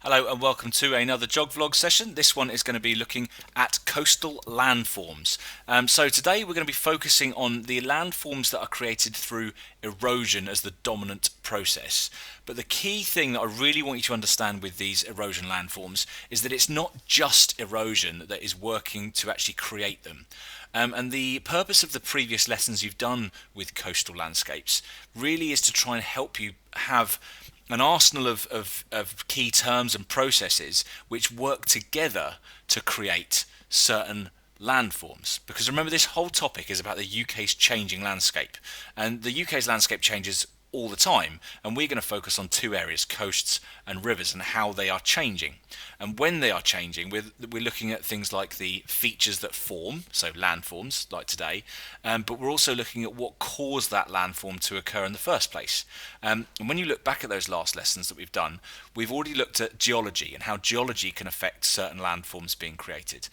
Hello and welcome to another Jog Vlog session. This one is going to be looking at coastal landforms. So today we're going to be focusing on the landforms that are created through erosion as the dominant process. But the key thing that I really want you to understand with these erosion landforms is that it's not just erosion that is working to actually create them. And the purpose of the previous lessons you've done with coastal landscapes really is to try and help you have an arsenal of key terms and processes which work together to create certain landforms. Because remember, this whole topic is about the UK's changing landscape, and the UK's landscape changes all the time, and we're going to focus on two areas, coasts and rivers, and how they are changing. And when they are changing, we're looking at things like the features that form, so landforms like today, but we're also looking at what caused that landform to occur in the first place. And when you look back at those last lessons that we've done, we've already looked at geology and how geology can affect certain landforms being created.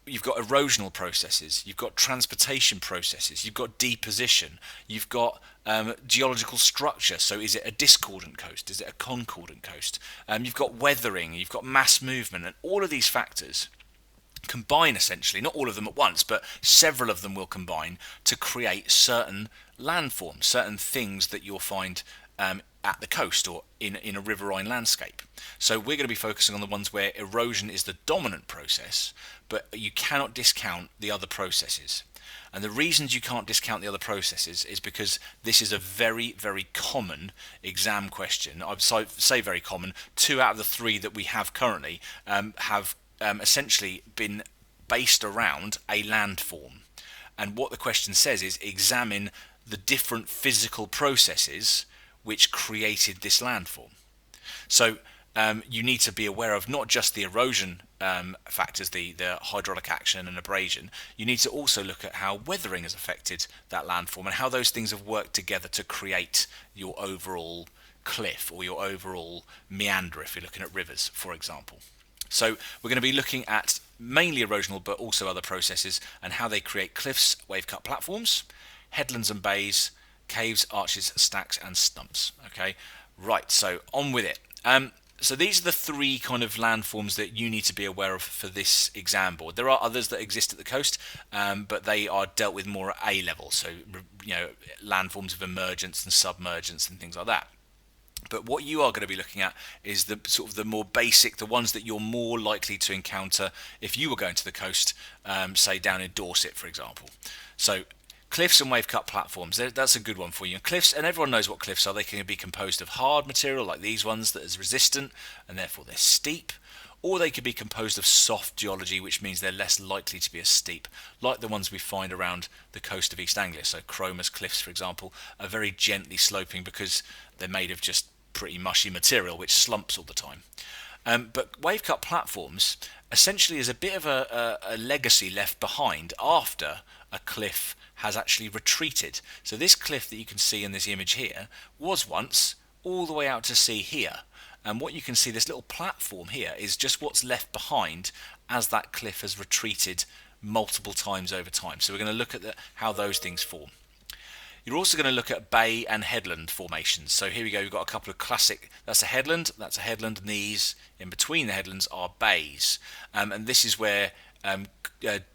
You've got erosional processes, you've got transportation processes, you've got deposition, you've got geological structure. So is it a discordant coast? Is it a concordant coast? You've got weathering, you've got mass movement, and all of these factors combine essentially, not all of them at once, but several of them will combine to create certain landforms, certain things that you'll find at the coast or in a riverine landscape. So we're going to be focusing on the ones where erosion is the dominant process, but you cannot discount the other processes. And the reasons you can't discount the other processes is because this is a very, very common exam question. I'd say very common. 2 out of the 3 that we have currently have essentially been based around a landform. And what the question says is examine the different physical processes which created this landform. So you need to be aware of not just the erosion factors, the hydraulic action and abrasion. You need to also look at how weathering has affected that landform and how those things have worked together to create your overall cliff or your overall meander if you're looking at rivers, for example. So we're going to be looking at mainly erosional but also other processes and how they create cliffs, wave-cut platforms, headlands and bays, caves, arches, stacks and stumps. Okay, right, so on with it. So these are the 3 kind of landforms that you need to be aware of for this exam board. There are others that exist at the coast, but they are dealt with more at A level. So, you know, landforms of emergence and submergence and things like that. But what you are going to be looking at is the sort of the more basic, the ones that you're more likely to encounter if you were going to the coast, say down in Dorset, for example. So cliffs and wave-cut platforms, that's a good one for you. Cliffs, and everyone knows what cliffs are. They can be composed of hard material like these ones that is resistant and therefore they're steep, or they could be composed of soft geology, which means they're less likely to be as steep, like the ones we find around the coast of East Anglia. So Cromer's cliffs, for example, are very gently sloping because they're made of just pretty mushy material which slumps all the time. But wave-cut platforms essentially is a bit of a legacy left behind after a cliff has actually retreated. So this cliff that you can see in this image here was once all the way out to sea here. And what you can see, this little platform here, is just what's left behind as that cliff has retreated multiple times over time. So we're going to look at how those things form. You're also going to look at bay and headland formations. So here we go, we've got a couple of classic, that's a headland, and these in between the headlands are bays. And this is where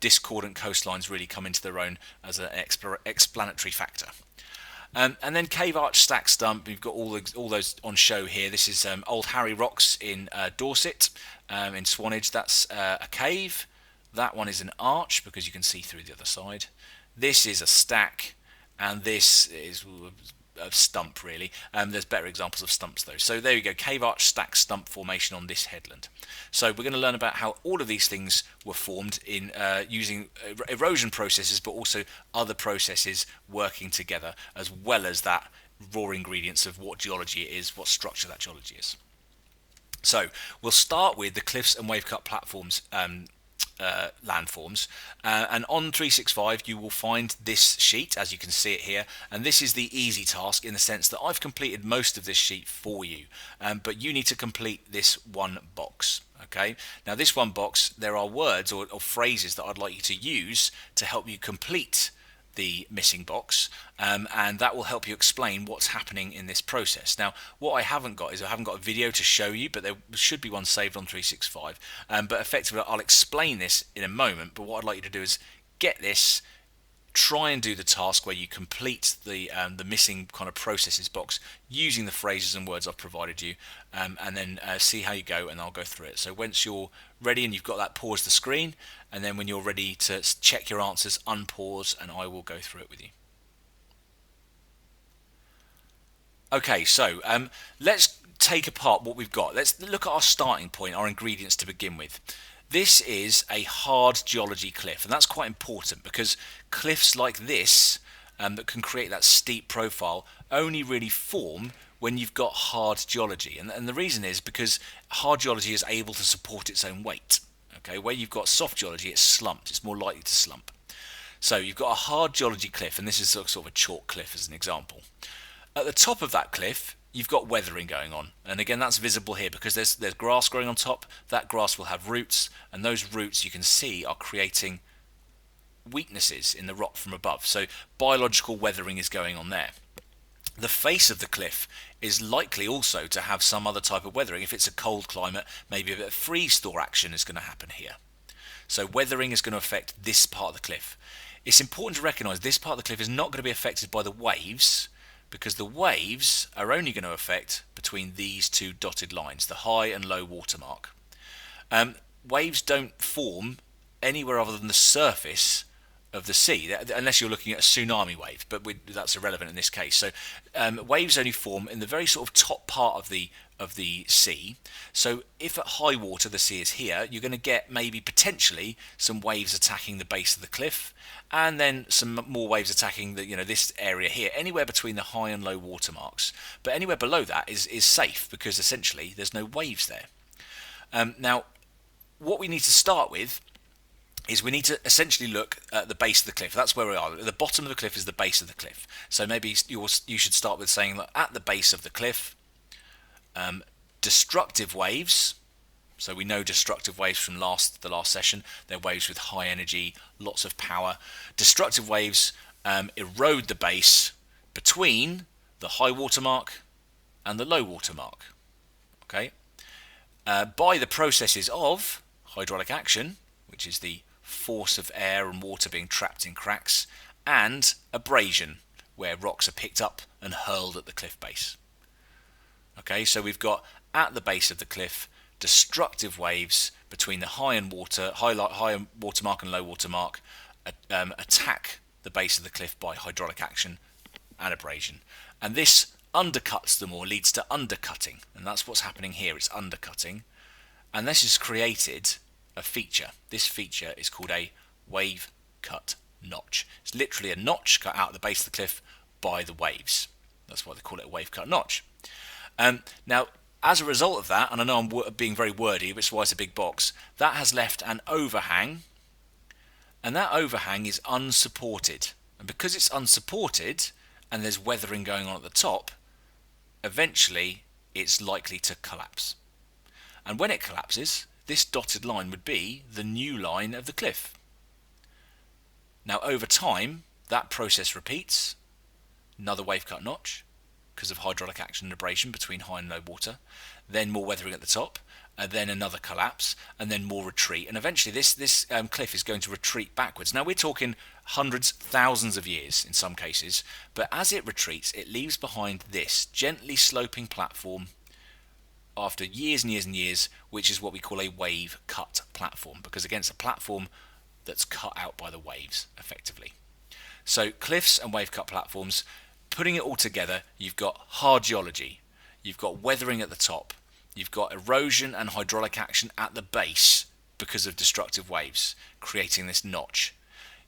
discordant coastlines really come into their own as an explanatory factor. And then cave, arch, stack, stump, we've got all those on show here. This is Old Harry Rocks in Dorset, in Swanage. That's a cave. That one is an arch because you can see through the other side. This is a stack, and this is a stump really. There's better examples of stumps though. So there you go, cave, arch, stack, stump formation on this headland. So we're going to learn about how all of these things were formed in using erosion processes, but also other processes working together, as well as that raw ingredients of what geology is, what structure that geology is. So we'll start with the cliffs and wave-cut platforms landforms, and on 365 you will find this sheet as you can see it here, and this is the easy task in the sense that I've completed most of this sheet for you, but you need to complete this one box. Okay, now this one box, there are words or phrases that I'd like you to use to help you complete the missing box, and that will help you explain what's happening in this process. Now, what I haven't got is I haven't got a video to show you, but there should be one saved on 365. But effectively, I'll explain this in a moment. But what I'd like you to do is get this, try and do the task where you complete the missing kind of processes box using the phrases and words I've provided you, and then see how you go, and I'll go through it. So once you're ready and you've got that, pause the screen, and then when you're ready to check your answers, unpause, and I will go through it with you. Okay, so let's take apart what we've got. Let's look at our starting point, our ingredients to begin with. This is a hard geology cliff, and that's quite important because cliffs like this that can create that steep profile only really form when you've got hard geology, and the reason is because hard geology is able to support its own weight. Okay, where you've got soft geology, it's slumped, it's more likely to slump. So you've got a hard geology cliff, and this is sort of a chalk cliff as an example. At the top of that cliff, you've got weathering going on, and again that's visible here because there's grass growing on top. That grass will have roots, and those roots you can see are creating weaknesses in the rock from above. So biological weathering is going on there. The face of the cliff is likely also to have some other type of weathering. If it's a cold climate, maybe a bit of freeze thaw action is going to happen here. So weathering is going to affect this part of the cliff. It's important to recognise this part of the cliff is not going to be affected by the waves, because the waves are only going to affect between these two dotted lines, the high and low water mark. Waves don't form anywhere other than the surface of the sea, unless you're looking at a tsunami wave, but that's irrelevant in this case. So waves only form in the very sort of top part of the sea. So if at high water the sea is here, you're going to get maybe potentially some waves attacking the base of the cliff, and then some more waves attacking this area here, anywhere between the high and low water marks. But anywhere below that is safe, because essentially there's no waves there. Now, what we need to start with is we need to essentially look at the base of the cliff. That's where we are. The bottom of the cliff is the base of the cliff. So maybe you should start with saying that at the base of the cliff, destructive waves. So we know destructive waves from the last session. They're waves with high energy, lots of power. Destructive waves erode the base between the high water mark and the low water mark. Okay, by the processes of hydraulic action, which is the force of air and water being trapped in cracks, and abrasion, where rocks are picked up and hurled at the cliff base. Okay, so we've got at the base of the cliff destructive waves between the high water mark and low water mark attack the base of the cliff by hydraulic action and abrasion, and this undercuts them, or leads to undercutting, and that's what's happening here. It's undercutting, and this has created a feature. This feature is called a wave cut notch. It's literally a notch cut out at the base of the cliff by the waves. That's why they call it a wave cut notch. Now, as a result of that, and I know I'm being very wordy, which is why it's a big box, that has left an overhang, and that overhang is unsupported. And because it's unsupported and there's weathering going on at the top, eventually it's likely to collapse. And when it collapses, this dotted line would be the new line of the cliff. Now, over time, that process repeats. Another wave cut notch because of hydraulic action and abrasion between high and low water, then more weathering at the top, and then another collapse, and then more retreat, and eventually this cliff is going to retreat backwards. Now, we're talking hundreds, thousands of years in some cases, but as it retreats, it leaves behind this gently sloping platform after years and years and years, which is what we call a wave cut platform, because again, it's a platform that's cut out by the waves effectively. So cliffs and wave cut platforms, putting it all together, you've got hard geology, you've got weathering at the top, you've got erosion and hydraulic action at the base because of destructive waves creating this notch.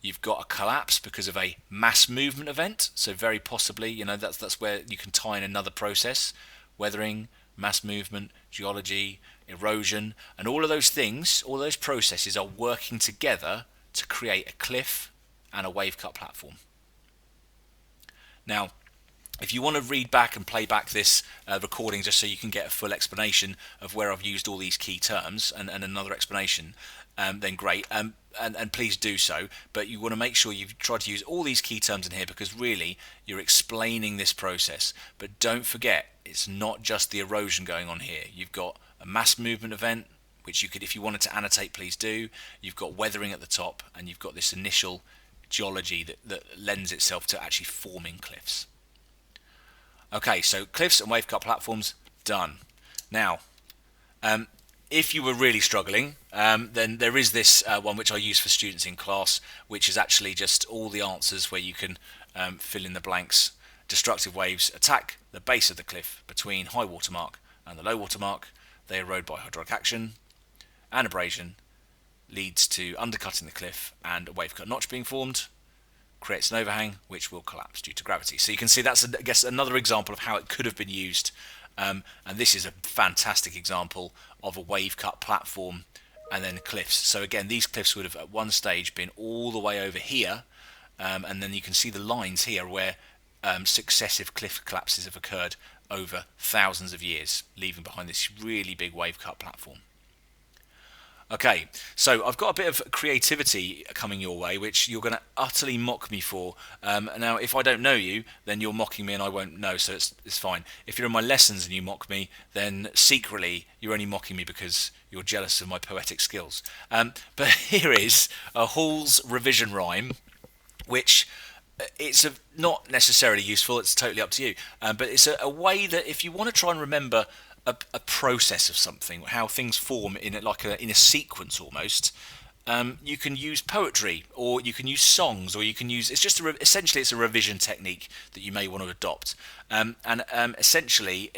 You've got a collapse because of a mass movement event, so very possibly, that's where you can tie in another process: weathering, mass movement, geology, erosion, and all of those things, all those processes are working together to create a cliff and a wave cut platform. Now, if you want to read back and play back this recording just so you can get a full explanation of where I've used all these key terms and another explanation, then great. and please do so, but you want to make sure you've tried to use all these key terms in here, because really you're explaining this process. But don't forget, it's not just the erosion going on here. You've got a mass movement event, which you could, if you wanted to annotate, please do. You've got weathering at the top, and you've got this initial geology that lends itself to actually forming cliffs. Okay, so cliffs and wave cut platforms, done. Now, if you were really struggling, then there is this one which I use for students in class, which is actually just all the answers where you can fill in the blanks. Destructive waves attack the base of the cliff between high water mark and the low water mark. They erode by hydraulic action, and abrasion leads to undercutting the cliff and a wave cut notch being formed, creates an overhang which will collapse due to gravity. So you can see that's, I guess, another example of how it could have been used. And this is a fantastic example of a wave cut platform and then cliffs. So again, these cliffs would have at one stage been all the way over here, and then you can see the lines here where successive cliff collapses have occurred over thousands of years, leaving behind this really big wave cut platform. Okay, so I've got a bit of creativity coming your way, which you're going to utterly mock me for. Now, if I don't know you, then you're mocking me and I won't know, so it's fine. If you're in my lessons and you mock me, then secretly you're only mocking me because you're jealous of my poetic skills. But here is a Hall's revision rhyme, which it's not necessarily useful, it's totally up to you. But it's a way that if you want to try and remember a process of something, how things form in a sequence almost, you can use poetry, or you can use songs, or you can use, it's just essentially it's a revision technique that you may want to adopt. Essentially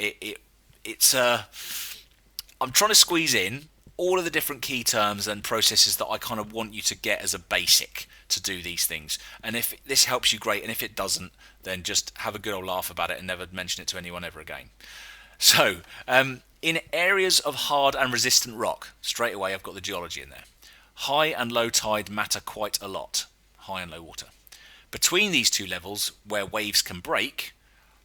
I'm trying to squeeze in all of the different key terms and processes that I kind of want you to get as a basic to do these things. And if this helps you, great, and if it doesn't, then just have a good old laugh about it and never mention it to anyone ever again. So, in areas of hard and resistant rock, straight away I've got the geology in there. High and low tide matter quite a lot, high and low water. Between these two levels, where waves can break,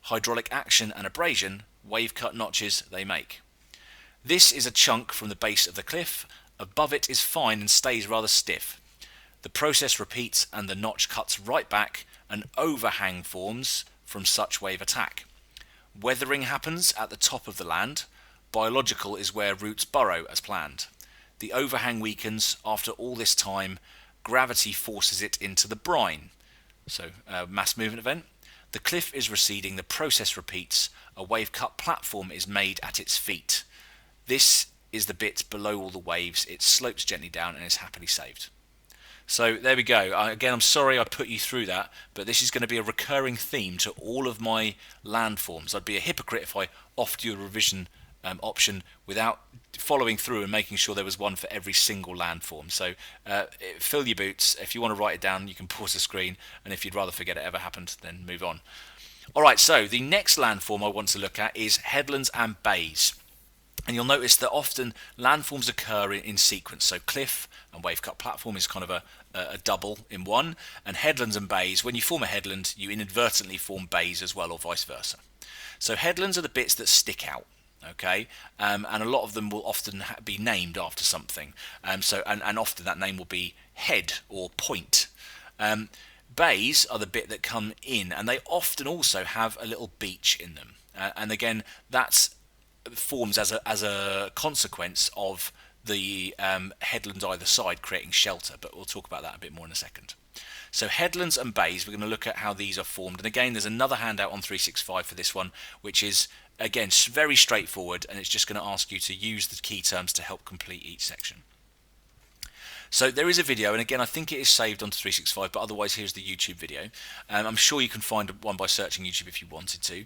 hydraulic action and abrasion, wave cut notches they make. This is a chunk from the base of the cliff. Above it is fine and stays rather stiff. The process repeats and the notch cuts right back. An overhang forms from such wave attack. Weathering happens at the top of the land. Biological is where roots burrow as planned. The overhang weakens after all this time. Gravity forces it into the brine. So, mass movement event. The cliff is receding. The process repeats. A wave cut platform is made at its feet. This is the bit below all the waves. It slopes gently down and is happily saved. So there we go. Again, I'm sorry I put you through that, but this is going to be a recurring theme to all of my landforms. I'd be a hypocrite if I offered you a revision option without following through and making sure there was one for every single landform. So fill your boots. If you want to write it down, you can pause the screen, and if you'd rather forget it ever happened, then move on. Alright, so the next landform I want to look at is headlands and bays. And you'll notice that often landforms occur in sequence. So cliff and wave cut platform is kind of a double in one. And headlands and bays, when you form a headland, you inadvertently form bays as well, or vice versa. So headlands are the bits that stick out. Okay, and a lot of them will often be named after something. And often that name will be head or point. Bays are the bit that come in, and they often also have a little beach in them. And again, that's forms as a consequence of the headlands either side creating shelter, but we'll talk about that a bit more in a second. So headlands and bays, we're going to look at how these are formed, and again there's another handout on 365 for this one, which is again very straightforward, and it's just going to ask you to use the key terms to help complete each section. So there is a video, and again I think it is saved onto 365, but otherwise here's the YouTube video. I'm sure you can find one by searching YouTube if you wanted to.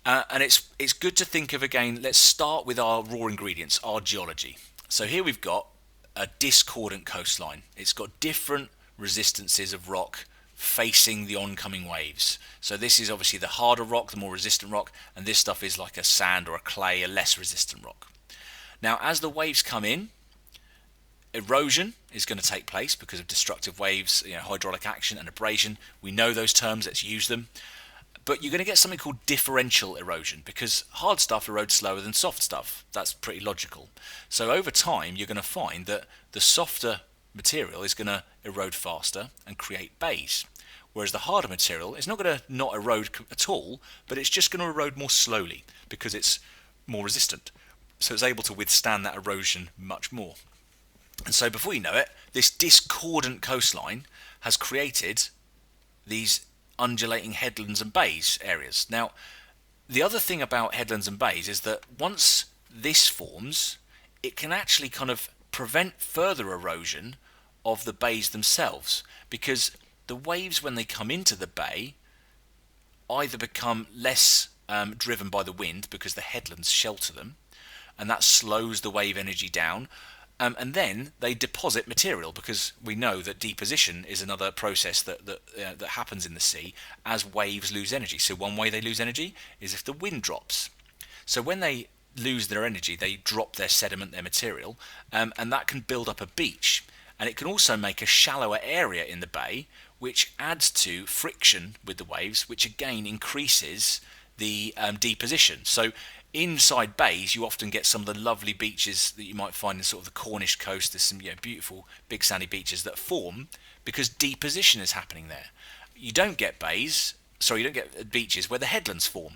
And it's good to think of, again, let's start with our raw ingredients, our geology. So here we've got a discordant coastline. It's got different resistances of rock facing the oncoming waves. So this is obviously the harder rock, the more resistant rock, and this stuff is like a sand or a clay, a less resistant rock. Now as the waves come in, erosion is going to take place because of destructive waves, hydraulic action and abrasion. We know those terms, let's use them. But you're going to get something called differential erosion, because hard stuff erodes slower than soft stuff. That's pretty logical. So over time, you're going to find that the softer material is going to erode faster and create bays. Whereas the harder material is not going to not erode at all, but it's just going to erode more slowly because it's more resistant. So it's able to withstand that erosion much more. And so before you know it, this discordant coastline has created these undulating headlands and bays areas. Now, the other thing about headlands and bays is that once this forms, it can actually kind of prevent further erosion of the bays themselves, because the waves, when they come into the bay, either become less driven by the wind because the headlands shelter them, and that slows the wave energy down, and then they deposit material, because we know that deposition is another process that happens in the sea as waves lose energy. So one way they lose energy is if the wind drops. So when they lose their energy, they drop their sediment, their material, and that can build up a beach. And it can also make a shallower area in the bay, which adds to friction with the waves, which again increases the deposition. So inside bays, you often get some of the lovely beaches that you might find in sort of the Cornish coast. There's some beautiful big sandy beaches that form because deposition is happening there. You don't get beaches where the headlands form,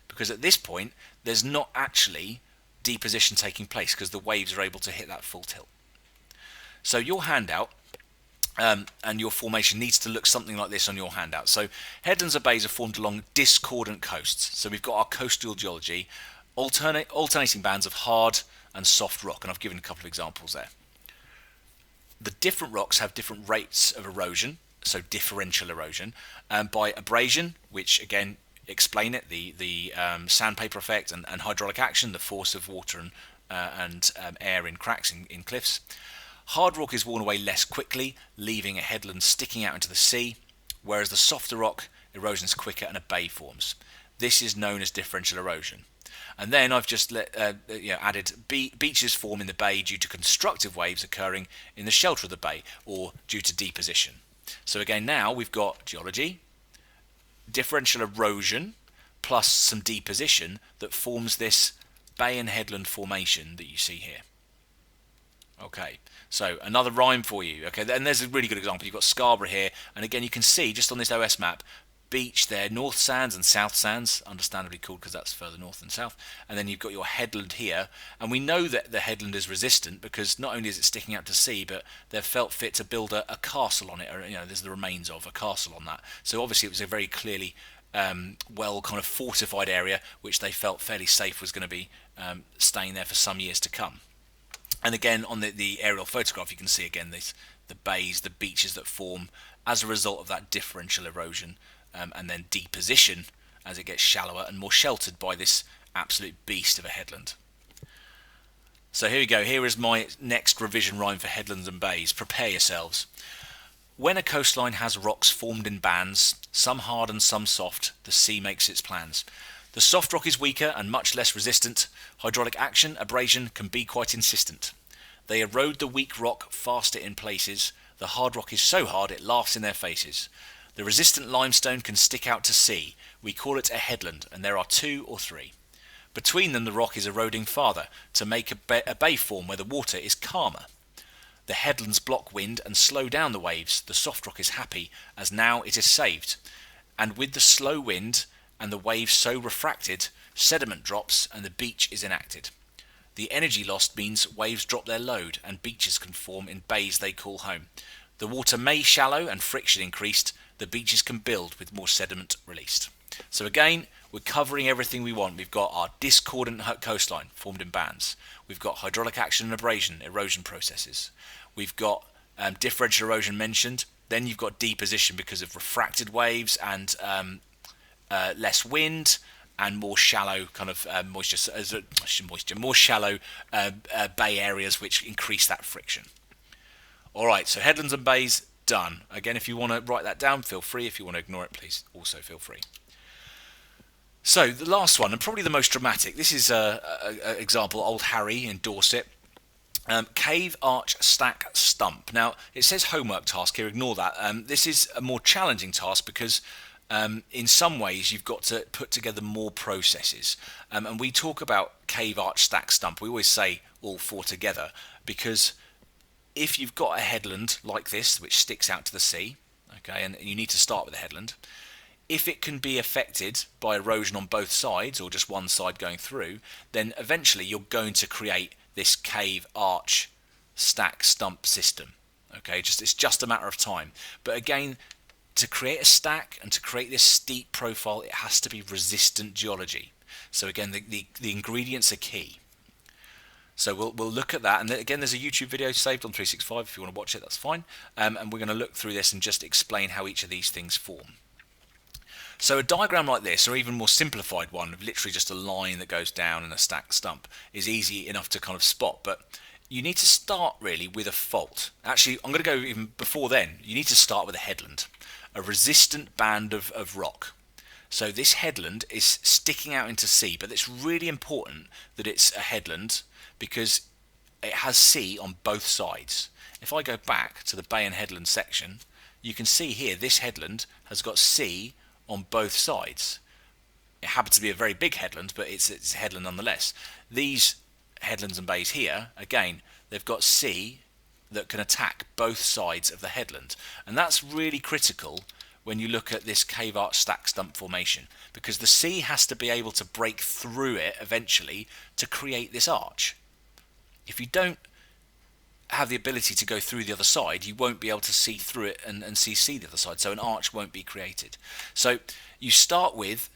because at this point there's not actually deposition taking place because the waves are able to hit that full tilt. So your handout and your formation needs to look something like this on your handout. So headlands and bays are formed along discordant coasts. So we've got our coastal geology, alternating bands of hard and soft rock, and I've given a couple of examples there. The different rocks have different rates of erosion, so differential erosion, by abrasion, which again explain it, the sandpaper effect and hydraulic action, the force of water and air in cracks in cliffs. Hard rock is worn away less quickly, leaving a headland sticking out into the sea, whereas the softer rock, erosion is quicker and a bay forms. This is known as differential erosion. And then I've just added beaches form in the bay due to constructive waves occurring in the shelter of the bay, or due to deposition. So again, now we've got geology, differential erosion, plus some deposition that forms this bay and headland formation that you see here. Okay, so another rhyme for you. Okay, and there's a really good example. You've got Scarborough here, and again you can see just on this OS map, beach there, North Sands and South Sands, understandably called because that's further north than south, and then you've got your headland here, and we know that the headland is resistant because not only is it sticking out to sea, but they've felt fit to build a castle on it, or there's the remains of a castle on that. So obviously it was a very clearly well kind of fortified area, which they felt fairly safe was going to be staying there for some years to come. And again, on the aerial photograph, you can see again the bays, the beaches that form as a result of that differential erosion, and then deposition as it gets shallower and more sheltered by this absolute beast of a headland. So here we go. Here is my next revision rhyme for headlands and bays. Prepare yourselves. When a coastline has rocks formed in bands, some hard and some soft, the sea makes its plans. The soft rock is weaker and much less resistant. Hydraulic action, abrasion can be quite insistent. They erode the weak rock faster in places. The hard rock is so hard it laughs in their faces. The resistant limestone can stick out to sea. We call it a headland, and there are 2 or 3. Between them the rock is eroding farther to make a bay form where the water is calmer. The headlands block wind and slow down the waves. The soft rock is happy, as now it is saved. And with the slow wind and the waves so refracted, sediment drops and the beach is enacted. The energy lost means waves drop their load and beaches can form in bays they call home. The water may shallow and friction increased. The beaches can build with more sediment released. So again, we're covering everything we want. We've got our discordant coastline formed in bands. We've got hydraulic action and abrasion, erosion processes. We've got differential erosion mentioned. Then you've got deposition because of refracted waves and less wind and more shallow kind of more shallow bay areas which increase that friction. All right, so headlands and bays done. Again, if you want to write that down, feel free. If you want to ignore it, please also feel free. So the last one, and probably the most dramatic, this is an example, Old Harry in Dorset. Cave, arch, stack, stump. Now, it says homework task here, ignore that. This is a more challenging task because in some ways you've got to put together more processes. And we talk about cave, arch, stack, stump. We always say all 4 together because if you've got a headland like this which sticks out to the sea, okay, and you need to start with a headland, if it can be affected by erosion on both sides or just one side going through, then eventually you're going to create this cave, arch, stack, stump system. Okay, it's just a matter of time. But again, to create a stack and to create this steep profile, it has to be resistant geology. So again, the ingredients are key. So we'll look at that, and again, there's a YouTube video saved on 365 if you want to watch it. That's fine. And we're going to look through this and just explain how each of these things form. So a diagram like this, or even more simplified one of literally just a line that goes down and a stacked stump, is easy enough to kind of spot. But you need to start really with a fault. Actually, I'm going to go even before then. You need to start with a headland, a resistant band of rock. So this headland is sticking out into sea, but it's really important that it's a headland because it has sea on both sides. If I go back to the bay and headland section, you can see here this headland has got sea on both sides. It happens to be a very big headland, but it's a headland nonetheless. These headlands and bays here, again, they've got sea that can attack both sides of the headland, and that's really critical when you look at this cave arch stack stump formation, because the sea has to be able to break through it eventually to create this arch. If you don't have the ability to go through the other side, you won't be able to see through it and see the other side, so an arch won't be created. So you start with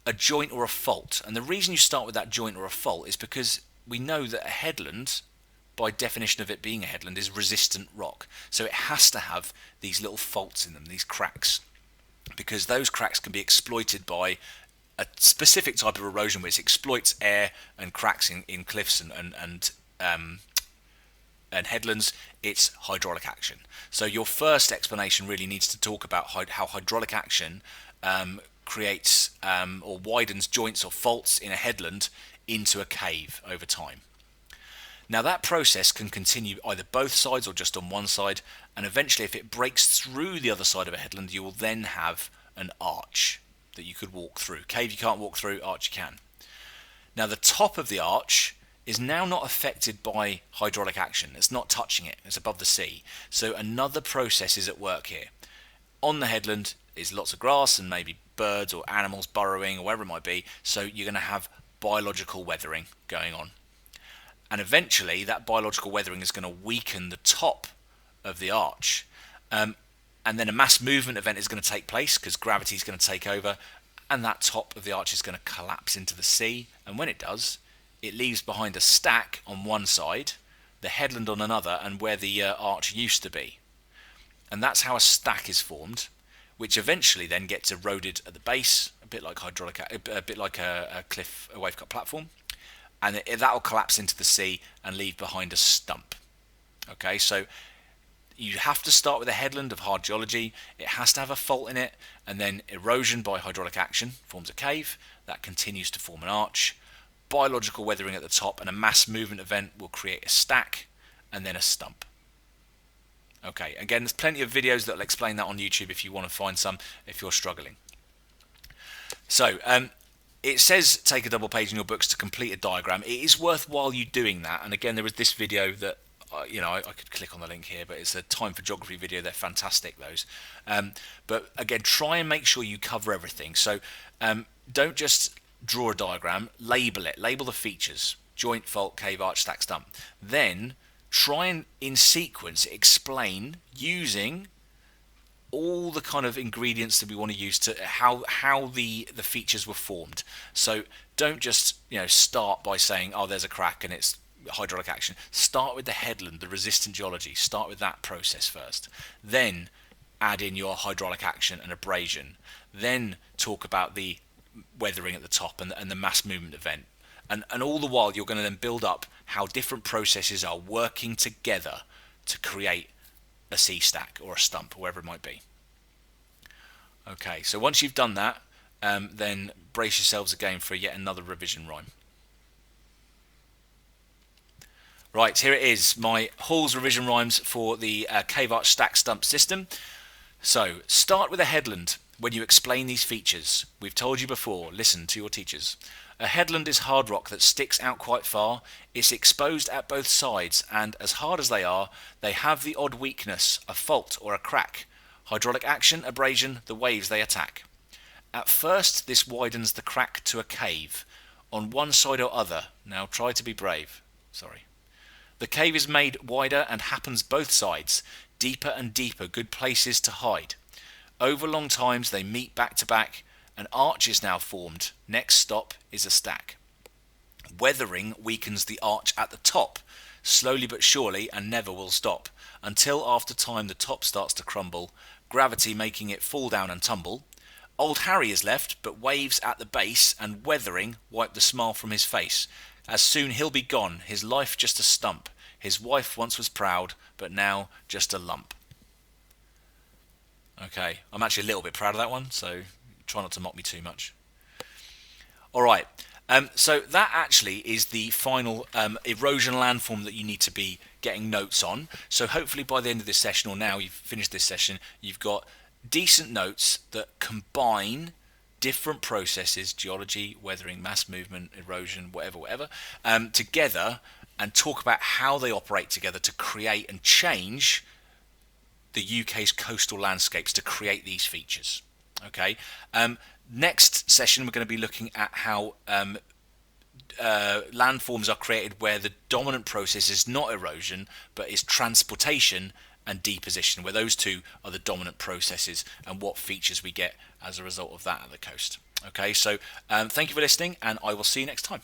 a joint or a fault, and the reason you start with that joint or a fault is because we know that a headland, by definition of it being a headland, is resistant rock, so it has to have these little faults in them, these cracks, because those cracks can be exploited by a specific type of erosion which exploits air and cracks in cliffs and headlands. It's hydraulic action. So your first explanation really needs to talk about how hydraulic action creates or widens joints or faults in a headland into a cave over time. Now that process can continue either both sides or just on one side, and eventually if it breaks through the other side of a headland, you will then have an arch that you could walk through. Cave you can't walk through, arch you can. Now the top of the arch is now not affected by hydraulic action. It's not touching it. It's above the sea. So another process is at work here. On the headland is lots of grass and maybe birds or animals burrowing or whatever it might be. So you're going to have biological weathering going on. And eventually that biological weathering is going to weaken the top of the arch. And then a mass movement event is going to take place because gravity is going to take over, and that top of the arch is going to collapse into the sea. And when it does, it leaves behind a stack on one side, the headland on another, and where the arch used to be. And that's how a stack is formed, which eventually then gets eroded at the base, a bit like a cliff, a wave cut platform, and that will collapse into the sea and leave behind a stump. Okay, so you have to start with a headland of hard geology. It has to have a fault in it, and then erosion by hydraulic action forms a cave that continues to form an arch. Biological weathering at the top and a mass movement event will create a stack and then a stump. Okay, again, there's plenty of videos that will explain that on YouTube if you want to find some, if you're struggling. So it says take a double page in your books to complete a diagram. It is worthwhile you doing that, and again there is this video that I could click on the link here, but it's a time for geography video. They're fantastic, those. But again, try and make sure you cover everything. So don't just draw a diagram, label it, label the features: joint, fault, cave, arch, stack, stump. Then try and in sequence explain using all the kind of ingredients that we want to use to how the features were formed. So don't just start by saying, oh, there's a crack and it's hydraulic action. Start with the headland, the resistant geology. Start with that process first. Then add in your hydraulic action and abrasion. Then talk about the weathering at the top and the mass movement event. And all the while you're going to then build up how different processes are working together to create a sea stack or a stump or whatever it might be. Okay, so once you've done that, then brace yourselves again for yet another revision rhyme. Right, here it is, my Hall's revision rhymes for the cave arch stack stump system. So start with a headland when you explain these features. We've told you before, listen to your teachers. A headland is hard rock that sticks out quite far. It's exposed at both sides, and as hard as they have the odd weakness, a fault or a crack. Hydraulic action, abrasion, the waves they attack. At first this widens the crack to a cave, on one side or other. Now try to be brave. Sorry. The cave is made wider and happens both sides, deeper and deeper, good places to hide. Over long times they meet back to back. An arch is now formed. Next stop is a stack. Weathering weakens the arch at the top, slowly but surely, and never will stop, until after time the top starts to crumble, gravity making it fall down and tumble. Old Harry is left, but waves at the base, and weathering wipe the smile from his face. As soon he'll be gone, his life just a stump. His wife once was proud, but now just a lump. Okay, I'm actually a little bit proud of that one, so try not to mock me too much. Alright, so that actually is the final erosion landform that you need to be getting notes on. So hopefully by the end of this session, or now you've finished this session, you've got decent notes that combine different processes, geology, weathering, mass movement, erosion, whatever, together, and talk about how they operate together to create and change the UK's coastal landscapes to create these features. Okay. Next session we're going to be looking at how landforms are created where the dominant process is not erosion but is transportation and deposition, where those two are the dominant processes, and what features we get as a result of that at the coast. Okay, so thank you for listening, and I will see you next time.